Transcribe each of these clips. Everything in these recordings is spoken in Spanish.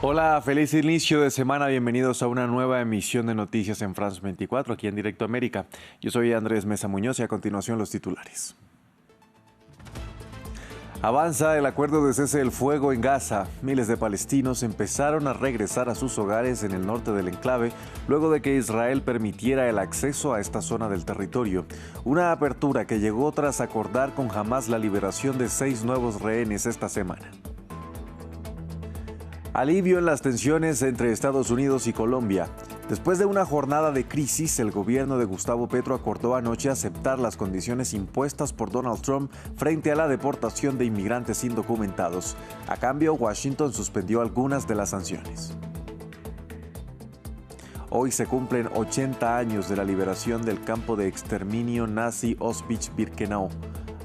Hola, feliz inicio de semana. Bienvenidos a una nueva emisión de Noticias en France 24, aquí en Directo América. Yo soy Andrés Mesa Muñoz y a continuación los titulares. Avanza el acuerdo de cese del fuego en Gaza. Miles de palestinos empezaron a regresar a sus hogares en el norte del enclave luego de que Israel permitiera el acceso a esta zona del territorio. Una apertura que llegó tras acordar con Hamás la liberación de 6 nuevos rehenes esta semana. Alivio en las tensiones entre Estados Unidos y Colombia. Después de una jornada de crisis, el gobierno de Gustavo Petro acordó anoche aceptar las condiciones impuestas por Donald Trump frente a la deportación de inmigrantes indocumentados. A cambio, Washington suspendió algunas de las sanciones. Hoy se cumplen 80 años de la liberación del campo de exterminio nazi Auschwitz-Birkenau.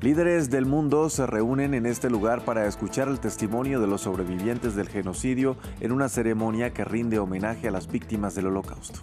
Líderes del mundo se reúnen en este lugar para escuchar el testimonio de los sobrevivientes del genocidio en una ceremonia que rinde homenaje a las víctimas del Holocausto.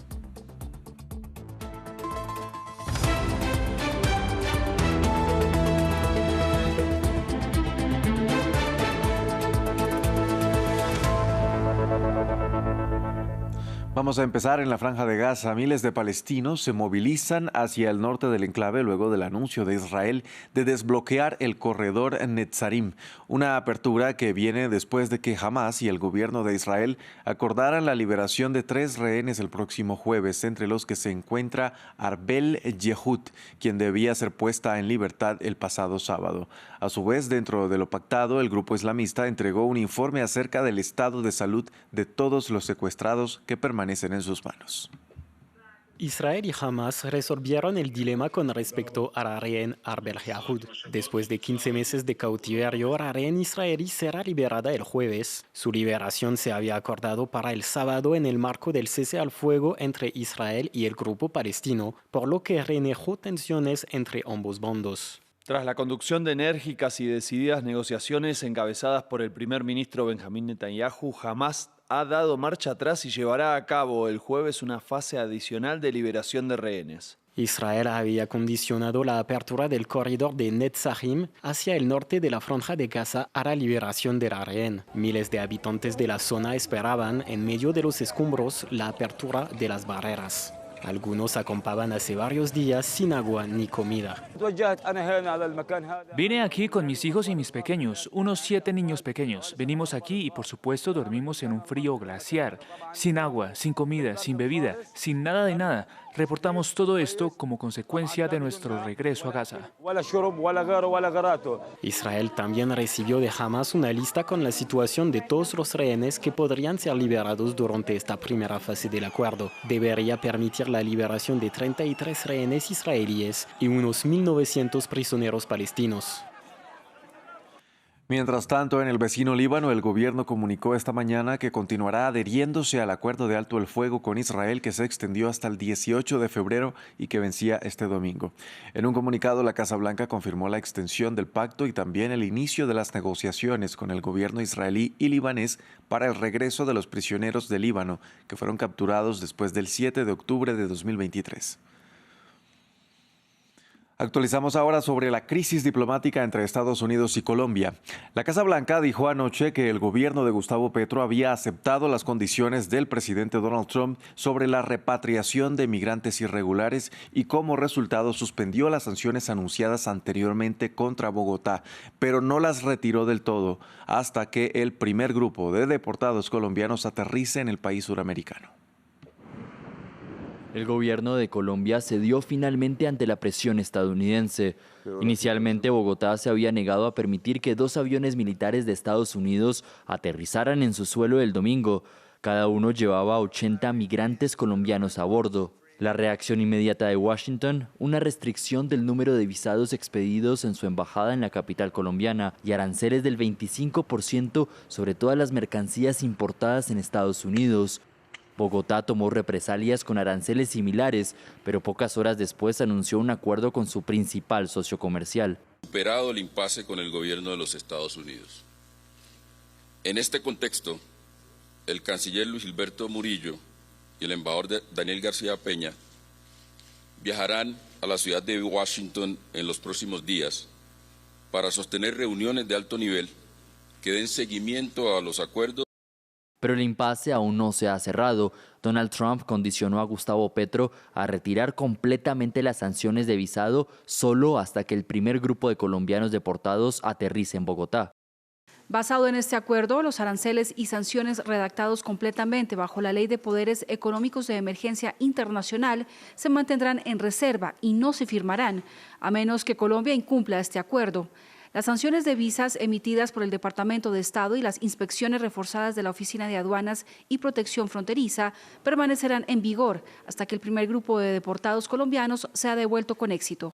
Vamos a empezar en la Franja de Gaza. Miles de palestinos se movilizan hacia el norte del enclave luego del anuncio de Israel de desbloquear el corredor Netzarim, una apertura que viene después de que Hamás y el gobierno de Israel acordaran la liberación de 3 rehenes el próximo jueves, entre los que se encuentra Arbel Yehud, quien debía ser puesta en libertad el pasado sábado. A su vez, dentro de lo pactado, el grupo islamista entregó un informe acerca del estado de salud de todos los secuestrados que permanecen en sus manos. Israel y Hamás resolvieron el dilema con respecto a la rehén Arbel Yehud. Después de 15 meses de cautiverio, la rehén israelí será liberada el jueves. Su liberación se había acordado para el sábado en el marco del cese al fuego entre Israel y el grupo palestino, por lo que renegó tensiones entre ambos bandos. Tras la conducción de enérgicas y decididas negociaciones encabezadas por el primer ministro Benjamín Netanyahu, Hamás ha dado marcha atrás y llevará a cabo el jueves una fase adicional de liberación de rehenes. Israel había condicionado la apertura del corredor de Netzarim hacia el norte de la Franja de Gaza a la liberación de la rehén. Miles de habitantes de la zona esperaban, en medio de los escombros, la apertura de las barreras. Algunos acampaban hace varios días sin agua ni comida. Vine aquí con mis hijos y mis pequeños, unos 7 niños pequeños. Venimos aquí y por supuesto dormimos en un frío glaciar, sin agua, sin comida, sin bebida, sin nada de nada. Reportamos todo esto como consecuencia de nuestro regreso a Gaza. Israel también recibió de Hamás una lista con la situación de todos los rehenes que podrían ser liberados durante esta primera fase del acuerdo. Debería permitir la liberación de 33 rehenes israelíes y unos 1.900 prisioneros palestinos. Mientras tanto, en el vecino Líbano, el gobierno comunicó esta mañana que continuará adhiriéndose al acuerdo de alto el fuego con Israel que se extendió hasta el 18 de febrero y que vencía este domingo. En un comunicado, la Casa Blanca confirmó la extensión del pacto y también el inicio de las negociaciones con el gobierno israelí y libanés para el regreso de los prisioneros de Líbano, que fueron capturados después del 7 de octubre de 2023. Actualizamos ahora sobre la crisis diplomática entre Estados Unidos y Colombia. La Casa Blanca dijo anoche que el gobierno de Gustavo Petro había aceptado las condiciones del presidente Donald Trump sobre la repatriación de migrantes irregulares y como resultado suspendió las sanciones anunciadas anteriormente contra Bogotá, pero no las retiró del todo hasta que el primer grupo de deportados colombianos aterrice en el país suramericano. El gobierno de Colombia cedió finalmente ante la presión estadounidense. Inicialmente, Bogotá se había negado a permitir que 2 aviones militares de Estados Unidos aterrizaran en su suelo el domingo. Cada uno llevaba 80 migrantes colombianos a bordo. La reacción inmediata de Washington, una restricción del número de visados expedidos en su embajada en la capital colombiana y aranceles del 25% sobre todas las mercancías importadas en Estados Unidos. Bogotá tomó represalias con aranceles similares, pero pocas horas después anunció un acuerdo con su principal socio comercial. Superado el impasse con el gobierno de los Estados Unidos. En este contexto, el canciller Luis Gilberto Murillo y el embajador Daniel García Peña viajarán a la ciudad de Washington en los próximos días para sostener reuniones de alto nivel que den seguimiento a los acuerdos Pero el impasse aún no se ha cerrado. Donald Trump condicionó a Gustavo Petro a retirar completamente las sanciones de visado solo hasta que el primer grupo de colombianos deportados aterrice en Bogotá. Basado en este acuerdo, los aranceles y sanciones redactados completamente bajo la Ley de Poderes Económicos de Emergencia Internacional se mantendrán en reserva y no se firmarán, a menos que Colombia incumpla este acuerdo. Las sanciones de visas emitidas por el Departamento de Estado y las inspecciones reforzadas de la Oficina de Aduanas y Protección Fronteriza permanecerán en vigor hasta que el primer grupo de deportados colombianos sea devuelto con éxito.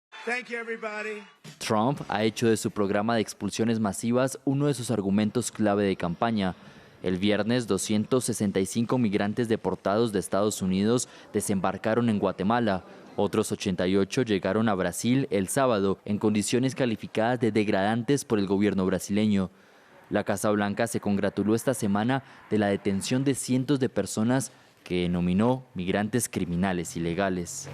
Trump ha hecho de su programa de expulsiones masivas uno de sus argumentos clave de campaña. El viernes, 265 migrantes deportados de Estados Unidos desembarcaron en Guatemala. Otros 88 llegaron a Brasil el sábado en condiciones calificadas de degradantes por el gobierno brasileño. La Casa Blanca se congratuló esta semana de la detención de cientos de personas que denominó migrantes criminales ilegales.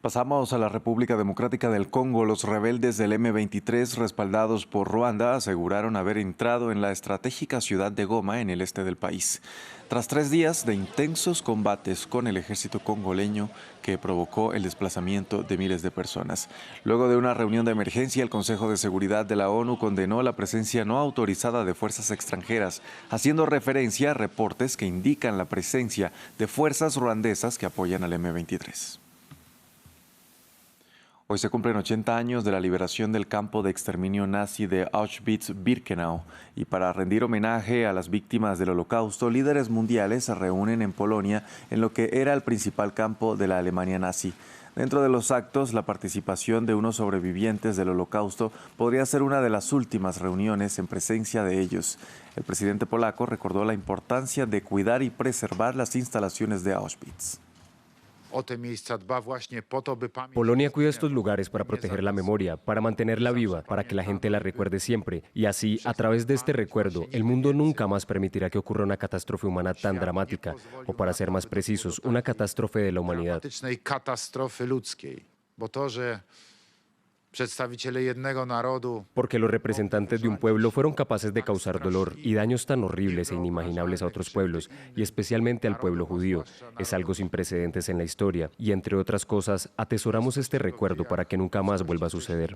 Pasamos a la República Democrática del Congo. Los rebeldes del M23, respaldados por Ruanda, aseguraron haber entrado en la estratégica ciudad de Goma, en el este del país. Tras 3 días de intensos combates con el ejército congoleño que provocó el desplazamiento de miles de personas. Luego de una reunión de emergencia, el Consejo de Seguridad de la ONU condenó la presencia no autorizada de fuerzas extranjeras, haciendo referencia a reportes que indican la presencia de fuerzas ruandesas que apoyan al M23. Hoy se cumplen 80 años de la liberación del campo de exterminio nazi de Auschwitz-Birkenau, y para rendir homenaje a las víctimas del Holocausto, líderes mundiales se reúnen en Polonia, en lo que era el principal campo de la Alemania nazi. Dentro de los actos, la participación de unos sobrevivientes del Holocausto podría ser una de las últimas reuniones en presencia de ellos. El presidente polaco recordó la importancia de cuidar y preservar las instalaciones de Auschwitz. Polonia cuida estos lugares para proteger la memoria, para mantenerla viva, para que la gente la recuerde siempre. Y así, a través de este recuerdo, el mundo nunca más permitirá que ocurra una catástrofe humana tan dramática, o para ser más precisos, una catástrofe de la humanidad. Porque los representantes de un pueblo fueron capaces de causar dolor y daños tan horribles e inimaginables a otros pueblos, y especialmente al pueblo judío. Es algo sin precedentes en la historia, y entre otras cosas, atesoramos este recuerdo para que nunca más vuelva a suceder.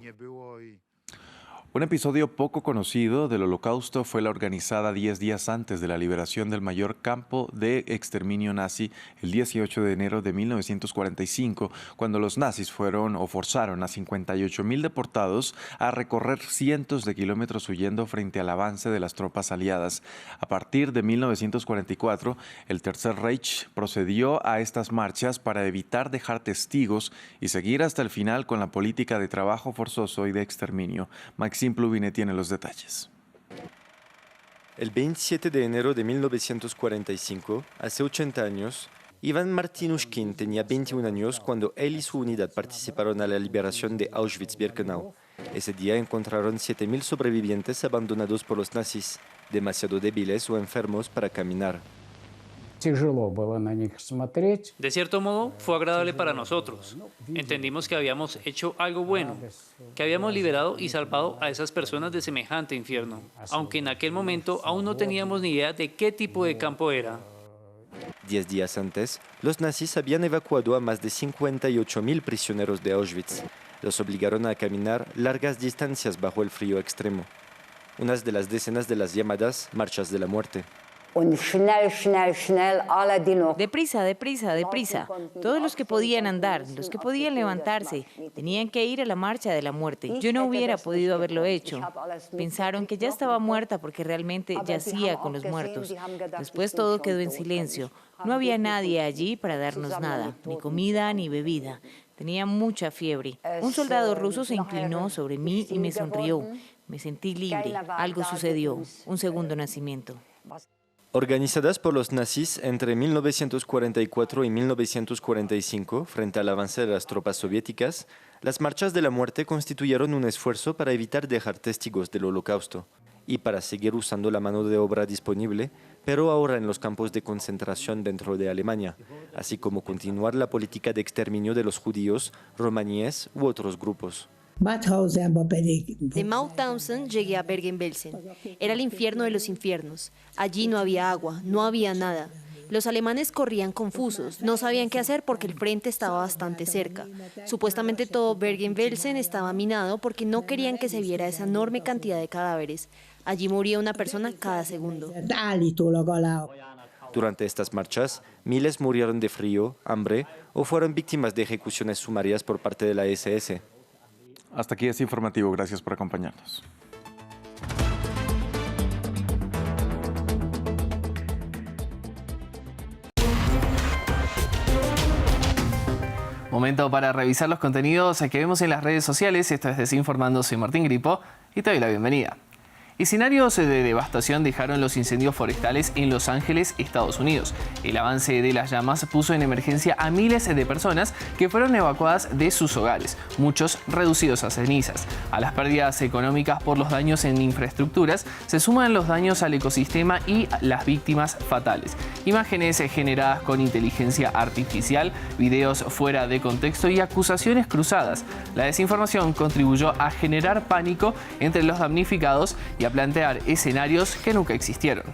Un episodio poco conocido del Holocausto fue la organizada 10 días antes de la liberación del mayor campo de exterminio nazi, el 18 de enero de 1945, cuando los nazis forzaron a 58.000 deportados a recorrer cientos de kilómetros huyendo frente al avance de las tropas aliadas. A partir de 1944, el Tercer Reich procedió a estas marchas para evitar dejar testigos y seguir hasta el final con la política de trabajo forzoso y de exterminio. Maxime Pluvine tiene los detalles. El 27 de enero de 1945, hace 80 años, Ivan Martinushkin tenía 21 años cuando él y su unidad participaron a la liberación de Auschwitz-Birkenau. Ese día encontraron 7.000 sobrevivientes abandonados por los nazis, demasiado débiles o enfermos para caminar. De cierto modo, fue agradable para nosotros. Entendimos que habíamos hecho algo bueno, que habíamos liberado y salvado a esas personas de semejante infierno, aunque en aquel momento aún no teníamos ni idea de qué tipo de campo era. 10 días antes, los nazis habían evacuado a más de 58.000 prisioneros de Auschwitz. Los obligaron a caminar largas distancias bajo el frío extremo. Unas de las decenas de las llamadas marchas de la muerte. Deprisa, deprisa, deprisa. Todos los que podían andar, los que podían levantarse, tenían que ir a la marcha de la muerte. Yo no hubiera podido haberlo hecho. Pensaron que ya estaba muerta porque realmente yacía con los muertos. Después todo quedó en silencio. No había nadie allí para darnos nada, ni comida ni bebida. Tenía mucha fiebre. Un soldado ruso se inclinó sobre mí y me sonrió. Me sentí libre. Algo sucedió. Un segundo nacimiento. Organizadas por los nazis entre 1944 y 1945, frente al avance de las tropas soviéticas, las marchas de la muerte constituyeron un esfuerzo para evitar dejar testigos del Holocausto y para seguir usando la mano de obra disponible, pero ahora en los campos de concentración dentro de Alemania, así como continuar la política de exterminio de los judíos, romaníes u otros grupos. De Mauthausen llegué a Bergen-Belsen. Era el infierno de los infiernos. Allí no había agua, no había nada. Los alemanes corrían confusos, no sabían qué hacer porque el frente estaba bastante cerca. Supuestamente todo Bergen-Belsen estaba minado porque no querían que se viera esa enorme cantidad de cadáveres. Allí moría una persona cada segundo. Durante estas marchas, miles murieron de frío, hambre o fueron víctimas de ejecuciones sumarias por parte de la SS. Hasta aquí este informativo. Gracias por acompañarnos. Momento para revisar los contenidos que vemos en las redes sociales. Esto es Desinformando, soy Martín Gripo y te doy la bienvenida. Escenarios de devastación dejaron los incendios forestales en Los Ángeles, Estados Unidos. El avance de las llamas puso en emergencia a miles de personas que fueron evacuadas de sus hogares, muchos reducidos a cenizas. A las pérdidas económicas por los daños en infraestructuras se suman los daños al ecosistema y las víctimas fatales. Imágenes generadas con inteligencia artificial, videos fuera de contexto y acusaciones cruzadas. La desinformación contribuyó a generar pánico entre los damnificados y a plantear escenarios que nunca existieron.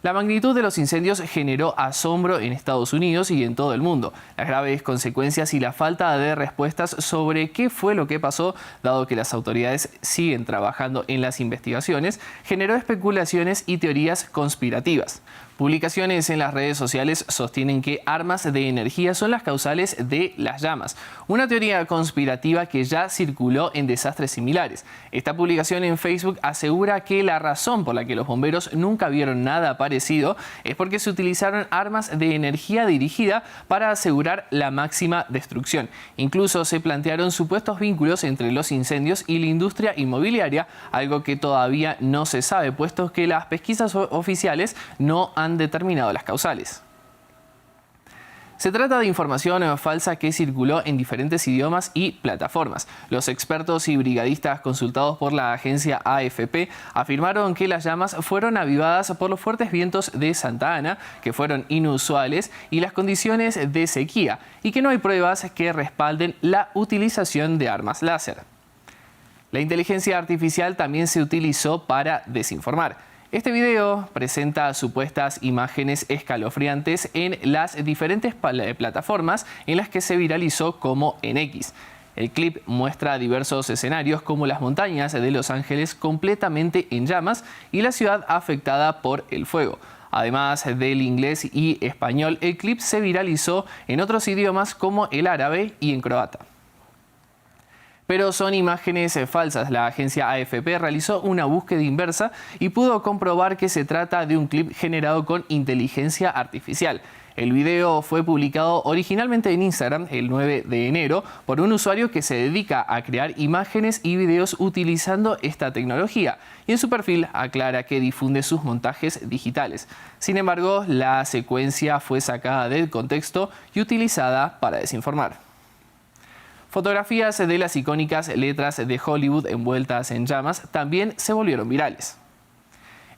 La magnitud de los incendios generó asombro en Estados Unidos y en todo el mundo. Las graves consecuencias y la falta de respuestas sobre qué fue lo que pasó, dado que las autoridades siguen trabajando en las investigaciones, generó especulaciones y teorías conspirativas. Publicaciones en las redes sociales sostienen que armas de energía son las causales de las llamas, una teoría conspirativa que ya circuló en desastres similares. Esta publicación en Facebook asegura que la razón por la que los bomberos nunca vieron nada parecido es porque se utilizaron armas de energía dirigida para asegurar la máxima destrucción. Incluso se plantearon supuestos vínculos entre los incendios y la industria inmobiliaria, algo que todavía no se sabe, puesto que las pesquisas oficiales no han determinado las causales. Se trata de información falsa que circuló en diferentes idiomas y plataformas. Los expertos y brigadistas consultados por la agencia AFP afirmaron que las llamas fueron avivadas por los fuertes vientos de Santa Ana, que fueron inusuales, y las condiciones de sequía, y que no hay pruebas que respalden la utilización de armas láser. La inteligencia artificial también se utilizó para desinformar. Este video presenta supuestas imágenes escalofriantes en las diferentes plataformas en las que se viralizó como en X. El clip muestra diversos escenarios como las montañas de Los Ángeles completamente en llamas y la ciudad afectada por el fuego. Además del inglés y español, el clip se viralizó en otros idiomas como el árabe y en croata. Pero son imágenes falsas. La agencia AFP realizó una búsqueda inversa y pudo comprobar que se trata de un clip generado con inteligencia artificial. El video fue publicado originalmente en Instagram el 9 de enero por un usuario que se dedica a crear imágenes y videos utilizando esta tecnología, y en su perfil aclara que difunde sus montajes digitales. Sin embargo, la secuencia fue sacada del contexto y utilizada para desinformar. Fotografías de las icónicas letras de Hollywood envueltas en llamas también se volvieron virales.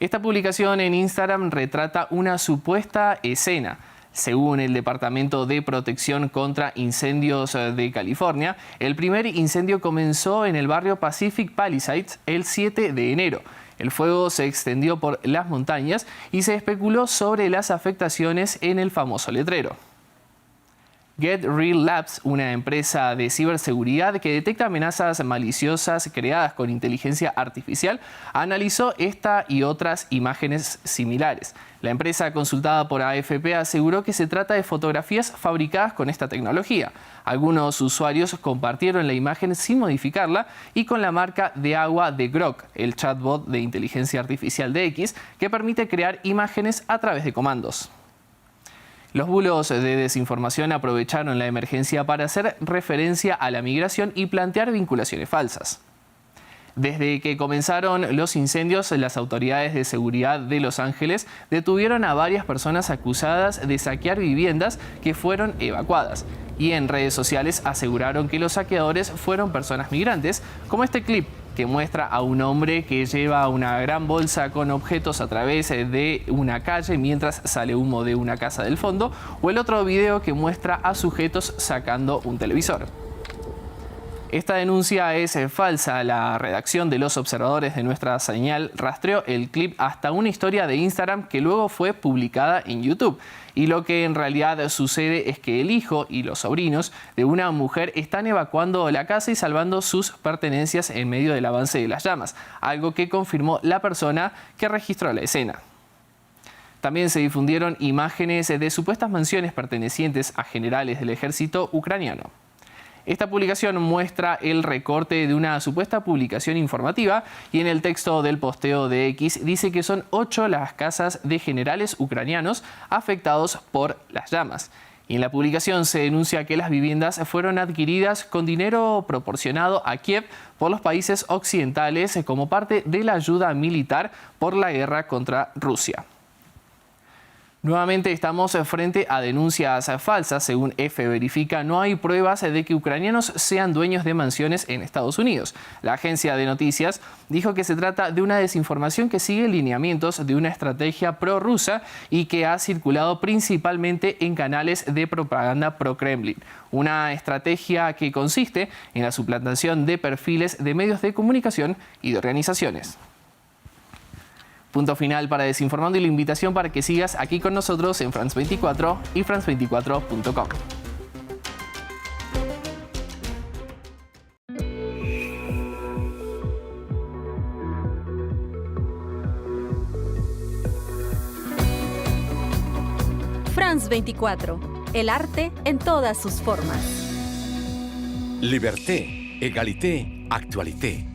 Esta publicación en Instagram retrata una supuesta escena. Según el Departamento de Protección contra Incendios de California, el primer incendio comenzó en el barrio Pacific Palisades el 7 de enero. El fuego se extendió por las montañas y se especuló sobre las afectaciones en el famoso letrero. Get Real Labs, una empresa de ciberseguridad que detecta amenazas maliciosas creadas con inteligencia artificial, analizó esta y otras imágenes similares. La empresa consultada por AFP aseguró que se trata de fotografías fabricadas con esta tecnología. Algunos usuarios compartieron la imagen sin modificarla y con la marca de agua de Grok, el chatbot de inteligencia artificial de X, que permite crear imágenes a través de comandos. Los bulos de desinformación aprovecharon la emergencia para hacer referencia a la migración y plantear vinculaciones falsas. Desde que comenzaron los incendios, las autoridades de seguridad de Los Ángeles detuvieron a varias personas acusadas de saquear viviendas que fueron evacuadas. Y en redes sociales aseguraron que los saqueadores fueron personas migrantes, como este clip que muestra a un hombre que lleva una gran bolsa con objetos a través de una calle mientras sale humo de una casa del fondo, o el otro video que muestra a sujetos sacando un televisor. Esta denuncia es falsa. La redacción de los observadores de nuestra señal rastreó el clip hasta una historia de Instagram que luego fue publicada en YouTube. Y lo que en realidad sucede es que el hijo y los sobrinos de una mujer están evacuando la casa y salvando sus pertenencias en medio del avance de las llamas, algo que confirmó la persona que registró la escena. También se difundieron imágenes de supuestas mansiones pertenecientes a generales del ejército ucraniano. Esta publicación muestra el recorte de una supuesta publicación informativa y en el texto del posteo de X dice que son 8 las casas de generales ucranianos afectados por las llamas. Y en la publicación se denuncia que las viviendas fueron adquiridas con dinero proporcionado a Kiev por los países occidentales como parte de la ayuda militar por la guerra contra Rusia. Nuevamente estamos frente a denuncias falsas. Según EFE Verifica, no hay pruebas de que ucranianos sean dueños de mansiones en Estados Unidos. La agencia de noticias dijo que se trata de una desinformación que sigue lineamientos de una estrategia prorrusa y que ha circulado principalmente en canales de propaganda pro-Kremlin. Una estrategia que consiste en la suplantación de perfiles de medios de comunicación y de organizaciones. Punto final para Desinformando y la invitación para que sigas aquí con nosotros en France 24 y france24.com. France 24, el arte en todas sus formas. Liberté, égalité, actualité.